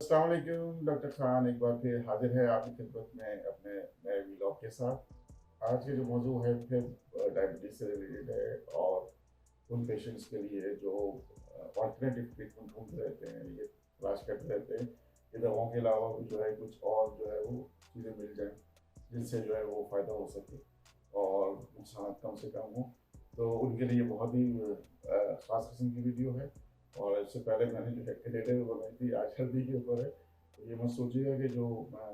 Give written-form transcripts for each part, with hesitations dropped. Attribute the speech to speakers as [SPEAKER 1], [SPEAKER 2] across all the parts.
[SPEAKER 1] अस्सलाम वालेकुम डॉक्टर खान एक बार फिर हाजिर है आपकी खिदमत में अपने नए व्लॉग के साथ। आज के जो मौजू है फिर डायबिटीज़ से रिलेटेड है और उन पेशेंट्स के लिए जो ऑल्टरनेटिव ट्रीटमेंट ढूंढते रहते हैं, ये तलाश करते रहते हैं कि दवाओं के अलावा भी जो है कुछ और जो है वो चीज़ें मिल जाएं जिनसे जो है वो फ़ायदा हो सके और नुकसान कम से कम हो। तो उनके लिए बहुत ही ख़ास किस्म की वीडियो है। और इससे पहले मैंने जो है करेले बनाई थी, आज हल्दी के ऊपर है। तो ये मत सोचिएगा कि जो मैं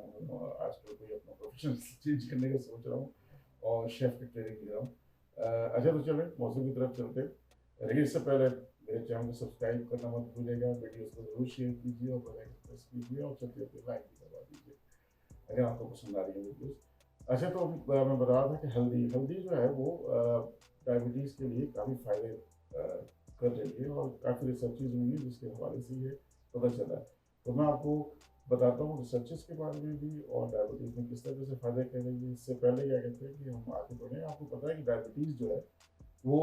[SPEAKER 1] आजकल कोई अपना प्रोफेशन चेंज करने का सोच रहा हूँ और शेफ़ की ट्रेनिंग ले रहा हूँ। अच्छा, तो चलें मौसम की तरफ चलते हैं। लेकिन इससे पहले मेरे चैनल को सब्सक्राइब करना मत भूलिएगा, वीडियोस को ज़रूर शेयर कीजिए और बेल आइकन प्रेस कीजिए और चलते चलते लाइक भी करवा दीजिए अगर आपको पसंद आ रही है वीडियोस। अच्छा, तो मैं बता रहा था कि हल्दी हल्दी जो है वो डायबिटीज़ के लिए काफ़ी फ़ायदे कर रही है और काफ़ी रिसर्चेज हुई हैं जिसके हवाले से ये पता चला है। तो मैं आपको बताता हूँ रिसर्चेज के बारे में भी और डायबिटीज़ में किस तरह से फ़ायदे कर रही है। इससे पहले क्या कहते हैं कि हम आगे बढ़ें, आपको पता है कि डायबिटीज़ जो है वो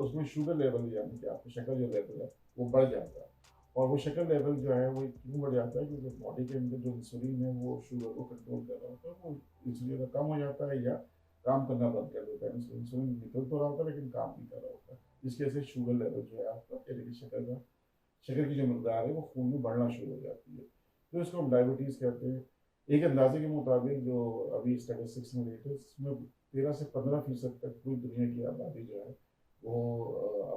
[SPEAKER 1] उसमें शुगर लेवल यानी कि आपकी शक्कर जो लेवल है वो बढ़ जाता है। और वो शक्कर लेवल जो है वो क्यों बढ़ जाता है, क्योंकि बॉडी के अंदर जो इंसुलिन है वो शुगर को कंट्रोल कर रहा होता है, वो इंसुलिन कम हो जाता है या काम करना बंद कर देता है। इंसुलिन निकल तो रहा होता है लेकिन काम नहीं कर रहा होता है, जिसकी वजह से शुगर लेवल जो है आपका यानी कि शक्कर की जो मकदार है वो खून में बढ़ना शुरू हो जाती है। तो इसको हम डायबिटीज़ कहते हैं। एक अंदाजे के मुताबिक जो अभी स्टेटिस्टिक्स में रेट है इसमें 13 से 15% तक पूरी दुनिया की आबादी जो है वो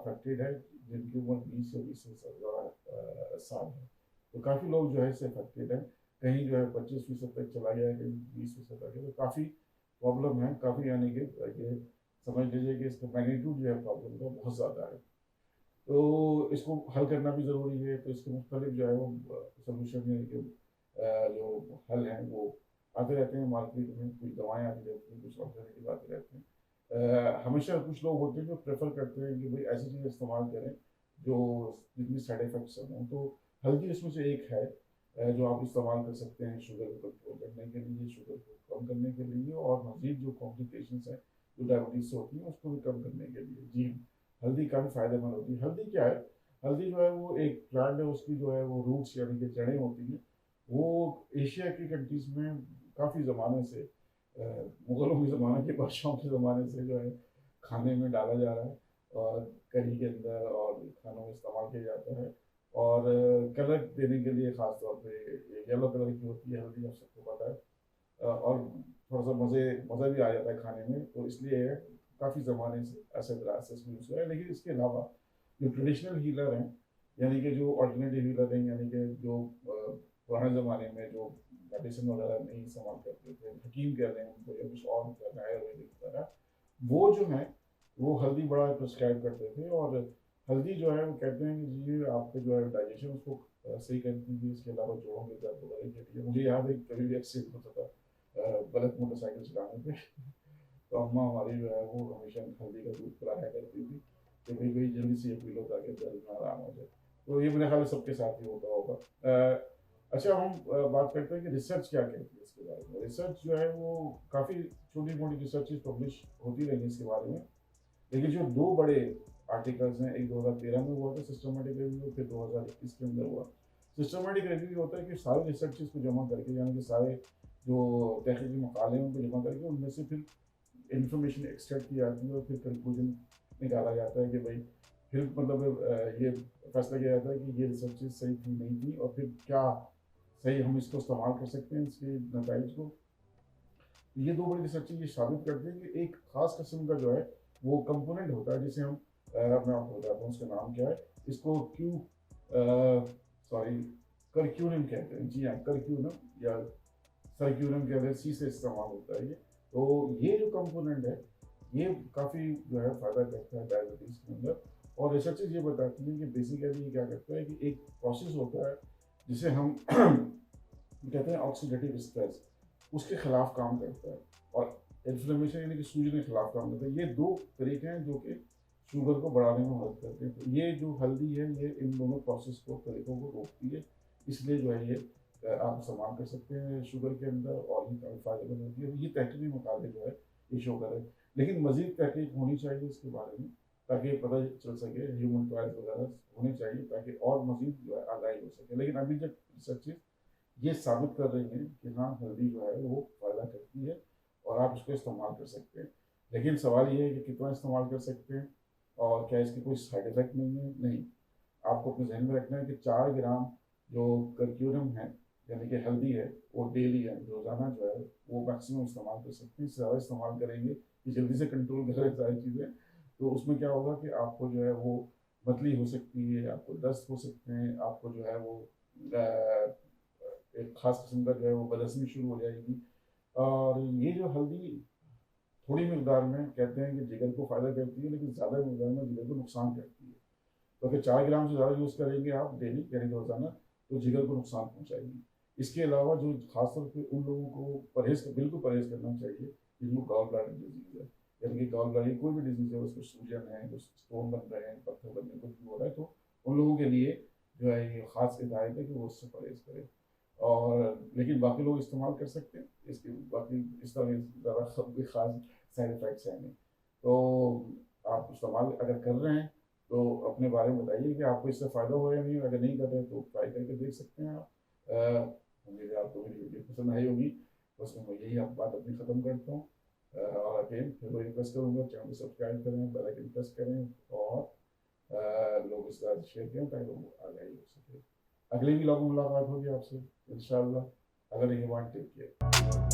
[SPEAKER 1] अफेक्टेड है, जिनकी उम्र 20 या 20 से ज़्यादा साल है। तो काफ़ी लोग जो है इससे अफेक्टेड हैं। कहीं जो है 25% तक चला गया है, कहीं 20% तक है। तो काफ़ी प्रॉब्लम है, काफ़ी यानी कि ये समझ लीजिए कि इसका मैग्नीट्यूड जो है प्रॉब्लम का बहुत ज़्यादा है। तो इसको हल करना भी ज़रूरी है। तो इसके मुख्तलिफ जो है वो सोल्यूशन यानी कि जो हल हैं वो आते रहते हैं मार्केट में, कुछ दवाएं आती रहती हैं, कुछ ऑल्टरनेटिव आते रहते हैं। हमेशा कुछ लोग होते हैं जो प्रेफर करते हैं कि भाई ऐसी चीज़ इस्तेमाल करें जो जितनी साइड इफ़ेक्ट्स हों। तो हल्दी उसमें से एक है जो आप इस्तेमाल कर सकते हैं शुगर को कंट्रोल करने के लिए, शुगर को कम करने के लिए और मज़ीद जो कॉम्प्लिकेशंस हैं जो डायबिटीज़ से होती हैं उसको भी कम करने के लिए। जी, हल्दी काफ़ी फ़ायदेमंद होती है। हल्दी क्या है? हल्दी जो है वो एक प्लांट है, उसकी जो है वो रूट्स यानी कि जड़ें होती हैं। वो एशिया की कंट्रीज़ में काफ़ी ज़माने से मुग़लों के ज़माने के बादशाहों के ज़माने से जो है खाने में डाला जा रहा है और करी के अंदर और खानों में इस्तेमाल किया जाता है। और कलर देने के लिए ख़ास तौर पे येलो कलर की होती है हल्दी, आप सबको पता है। और थोड़ा-सा मज़ा भी आ जाता है खाने में, तो इसलिए काफ़ी ज़माने से असरदराज से इसमें यूज़ हुआ है। लेकिन इसके अलावा जो ट्रेडिशनल हीलर हैं, यानी कि जो अल्टरनेटिव हीलर हैं, यानी कि जो पुराने ज़माने में जो मेडिसिन वगैरह नहीं इस्तेमाल करते थे, हकीम कह रहे हैं उनको या कुछ और कह रहे हैं आयुर्वेदिक वगैरह, वो जो हैं वो हल्दी बड़ा प्रिस्क्राइब करते थे। और हल्दी जो है वो कहते हैं कि जी आपके जो है डाइजेशन उसको सही करती थी। इसके अलावा जोड़ों के दर्द वगैरह के लिए मुझे याद है कभी भी एक्सीडेंट होता था गलत मोटरसाइकिल चलाने पे तो अम्मा हमारी जो है वो हमेशा हल्दी का दूध पिलाया करती थी कि भाई भाई जल्दी से ये पी लो ताकि दर्द में आराम हो जाए। तो ये मेरे ख्याल से सबके साथ ही होता होगा। अच्छा, हम बात करते हैं कि रिसर्च क्या कहती है इसके बारे में। रिसर्च जो है वो काफ़ी छोटी मोटी रिसर्चेज पब्लिश होती रही इसके बारे में। लेकिन जो दो बड़े आर्टिकल्स हैं, एक 2013 में हुआ था सिस्टमेटिक रिव्यू, फिर 2021 के अंदर हुआ। सिस्टमेटिक रिव्यू होता है कि सारे रिसर्चेस को जमा करके यानी कि सारे जो तहकीकी मकाले हैं उनको जमा करके उनमें से फिर इंफॉर्मेशन एक्सट्रैक्ट की जाती है और फिर कंक्लूजन निकाला जाता है कि भाई फिर मतलब ये फैसला किया जाता है कि ये रिसर्चेज सही थी नहीं थी और फिर क्या सही हम इसको इस्तेमाल कर सकते हैं इसके नतज को। तो ये दो बड़ी रिसर्चेज ये साबित करते हैं कि एक खास किस्म का जो है वो कंपोनेंट होता है जिसे हम मैं आपको बताता हूँ उसका नाम क्या है। इसको सॉरी करक्यूनम कहते हैं। जी हाँ, करक्यूनम या सर्क्यूलम के अंदर सी से इस्तेमाल होता है ये। तो ये जो कंपोनेंट है ये काफ़ी जो है फ़ायदा करता है डायबिटीज़ के अंदर। और रिसर्चेज ये बताती हैं कि बेसिकली ये क्या करता है कि एक प्रोसेस होता है जिसे हम कहते हैं ऑक्सीडेटिव स्ट्रेस, उसके खिलाफ काम करता है। और इन्फ्लेमेशन यानी कि सूजन के खिलाफ काम करता है। ये दो तरीके हैं जो कि शुगर को बढ़ाने में मदद करते हैं। तो ये जो हल्दी है ये इन दोनों प्रोसेस को तरीकों को रोकती है, इसलिए जो है ये आप इस्तेमाल कर सकते हैं शुगर के अंदर और ये काफ़ी फ़ायदेमंद होती है। ये तहकीकी मुताबिक जो है ये शो करे, लेकिन मज़ीद तहकीक होनी चाहिए इसके बारे में ताकि पता चल सके, ह्यूमन ट्रायल्स वगैरह होने चाहिए ताकि और मज़ीद जो है आगाही हो सके। लेकिन अभी जब रिसर्चेज ये साबित कर रही हैं कि हाँ हल्दी जो है वो फ़ायदा करती है और आप इसको इस्तेमाल कर सकते हैं। लेकिन सवाल ये है कि कितना इस्तेमाल कर सकते हैं और क्या इसके कोई साइड इफ़ेक्ट नहीं है? नहीं। आपको अपने ज़हन में रखना है कि 4 ग्राम जो कर्क्यूरम है, यानी कि हल्दी है, वो डेली यानी रोज़ाना जो है वो मैक्सिमम इस्तेमाल कर सकते हैं। इससे ज़्यादा इस्तेमाल करेंगे कि जल्दी से कंट्रोल करें सारी चीज़ें, तो उसमें क्या होगा कि आपको जो है वो मतली हो सकती है, आपको दस्त हो सकते हैं, आपको जो है वो एक ख़ास किस्म का जो है वो बदहज़मी शुरू हो जाएगी। और ये जो हल्दी थोड़ी मिकदार में कहते हैं कि जिगर को फ़ायदा करती है, लेकिन ज़्यादा मिकदार में जिगर को नुकसान करती है। तो अगर 4 ग्राम से ज़्यादा यूज़ करेंगे आप डेली यानी कि रोज़ाना, तो जिगर को नुकसान पहुँचाएगी। इसके अलावा जो ख़ासतौर पे उन लोगों को बिल्कुल परहेज़ करना चाहिए जिनको गॉल ब्लैडर डिज़ीज़ है, यानी कि गॉल ब्लैडर कोई भी डिज़ीज़ है, उसमें सूजन है, कुछ स्टोन बन रहे हैं, पत्थर बनने कुछ भी हो रहा है, तो उन लोगों के लिए जो है ये ख़ास हिदायत है कि वो उससे परहेज़ करें। और लेकिन बाकी लोग इस्तेमाल कर सकते हैं, इसके बाकी इस तरह ज़्यादा कोई ख़ास साइड इफ़ेक्ट्स हैं नहीं। तो आप इस्तेमाल अगर कर रहे हैं तो अपने बारे में बताइए कि आपको इससे फ़ायदा हुआ या नहीं, अगर नहीं कर रहे तो ट्राई करके देख सकते हैं आप। उम्मीद है आपको मेरी वीडियो पसंद आई होगी। बस मैं यही आप बात अपनी ख़त्म करता हूँ। और अगेन फिर वही रिक्वेस्ट करूँगा, चैनल को सब्सक्राइब करें, बेल आइकन प्रेस करें और लोगों के साथ शेयर करें ताकि वो आगे हो सके। अगले व्लॉग में मुलाकात होगी आपसे इंशाल्लाह। अगर यू वांट टेक केयर।